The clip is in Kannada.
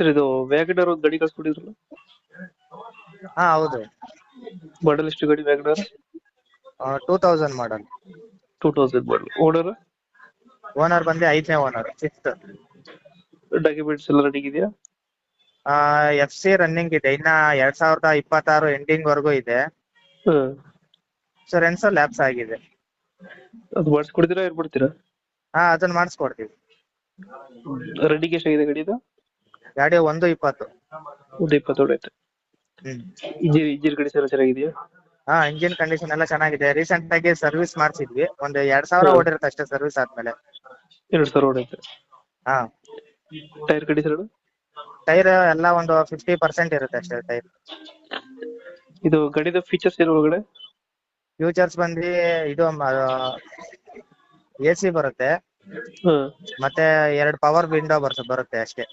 ಸರ್ ಇದು ವ್ಯಾಗನರ್ ಒಂದು ಗಾಡಿ ಕಳ್ಸ್ಕೊಟ್ಟಿದ್ರಲ್ಲ, ಹಾ ಹೌದು. ಮಾಡಲ್ ಎಷ್ಟು ಗಾಡಿ ವ್ಯಾಗನರ್? 2000 ಮಾಡಲ್. 2000 ಮಾಡಲ್. ಓನರ್? ಓನರ್ ಬಂದು 5ನೇ ಓನರ್, 5th. ಡಾಕ್ಯುಮೆಂಟ್ಸ್ ಎಲ್ಲ ರೆಡಿ ಇದೆಯಾ? FC ರನ್ನಿಂಗ್ ಇದೆ, ಇನ್ನ 2026 ಎಂಡಿಂಗ್ ವರ್ಗೂ ಇದೆ. ಹಾಂ. ಇನ್ಸೂರೆನ್ಸ್ ಲ್ಯಾಪ್ಸ್ ಆಗಿದೆ. ಅದು ಮಾಡಿಸ್ಕೊಡ್ತೀರಾ ಏನ್ ಮಾಡ್ತೀರಾ? ಅದನ್ನ ಮಾಡಿಸ್ಕೊಡ್ತೀವಿ. ರನ್ನಿಂಗ್ ಎಷ್ಟಾಗಿದೆ ಗಾಡಿ ಇದು? ಗಾಡಿ 120. 120 ಹೊಡೈತೆ. ಇಂಜಿನ್ ಕಂಡೀಷನ್ ಚೆನ್ನಾಗಿದೆಯಾ? ಇಂಜಿನ್ ಕಂಡೀಷನ್ ಎಲ್ಲ ಚೆನ್ನಾಗಿದೆ. ರೀಸೆಂಟ್ ಆಗಿ ಸರ್ವಿಸ್ ಮಾಡಿಸಿದ್ವಿ, ಒಂದು 2000 ಓಡಿರುತ್ತೆ ಅಷ್ಟೇ ಸರ್ವಿಸ್ ಆದ್ಮೇಲೆ. 2000 ಹೊಡೈತೆ. ಹಾ. Tyre condition? ಟೈರ್ ಎಲ್ಲ ಒಂದು 50% ಇರುತ್ತೆ ಅಷ್ಟೇ ಟೈರ್. ಇದು ಗಾಡಿದ ಫೀಚರ್ಸ್ ಏನು ಒಳಗಡೆ? ಫ್ಯೂಚರ್ಸ್ ಬಂದು ಇದು AC ಬರುತ್ತೆ, ಹಾಂ. ಮತ್ತೆ 2 ಪವರ್ ವಿಂಡೋ ಬರುತ್ತೆ ಅಷ್ಟೇ.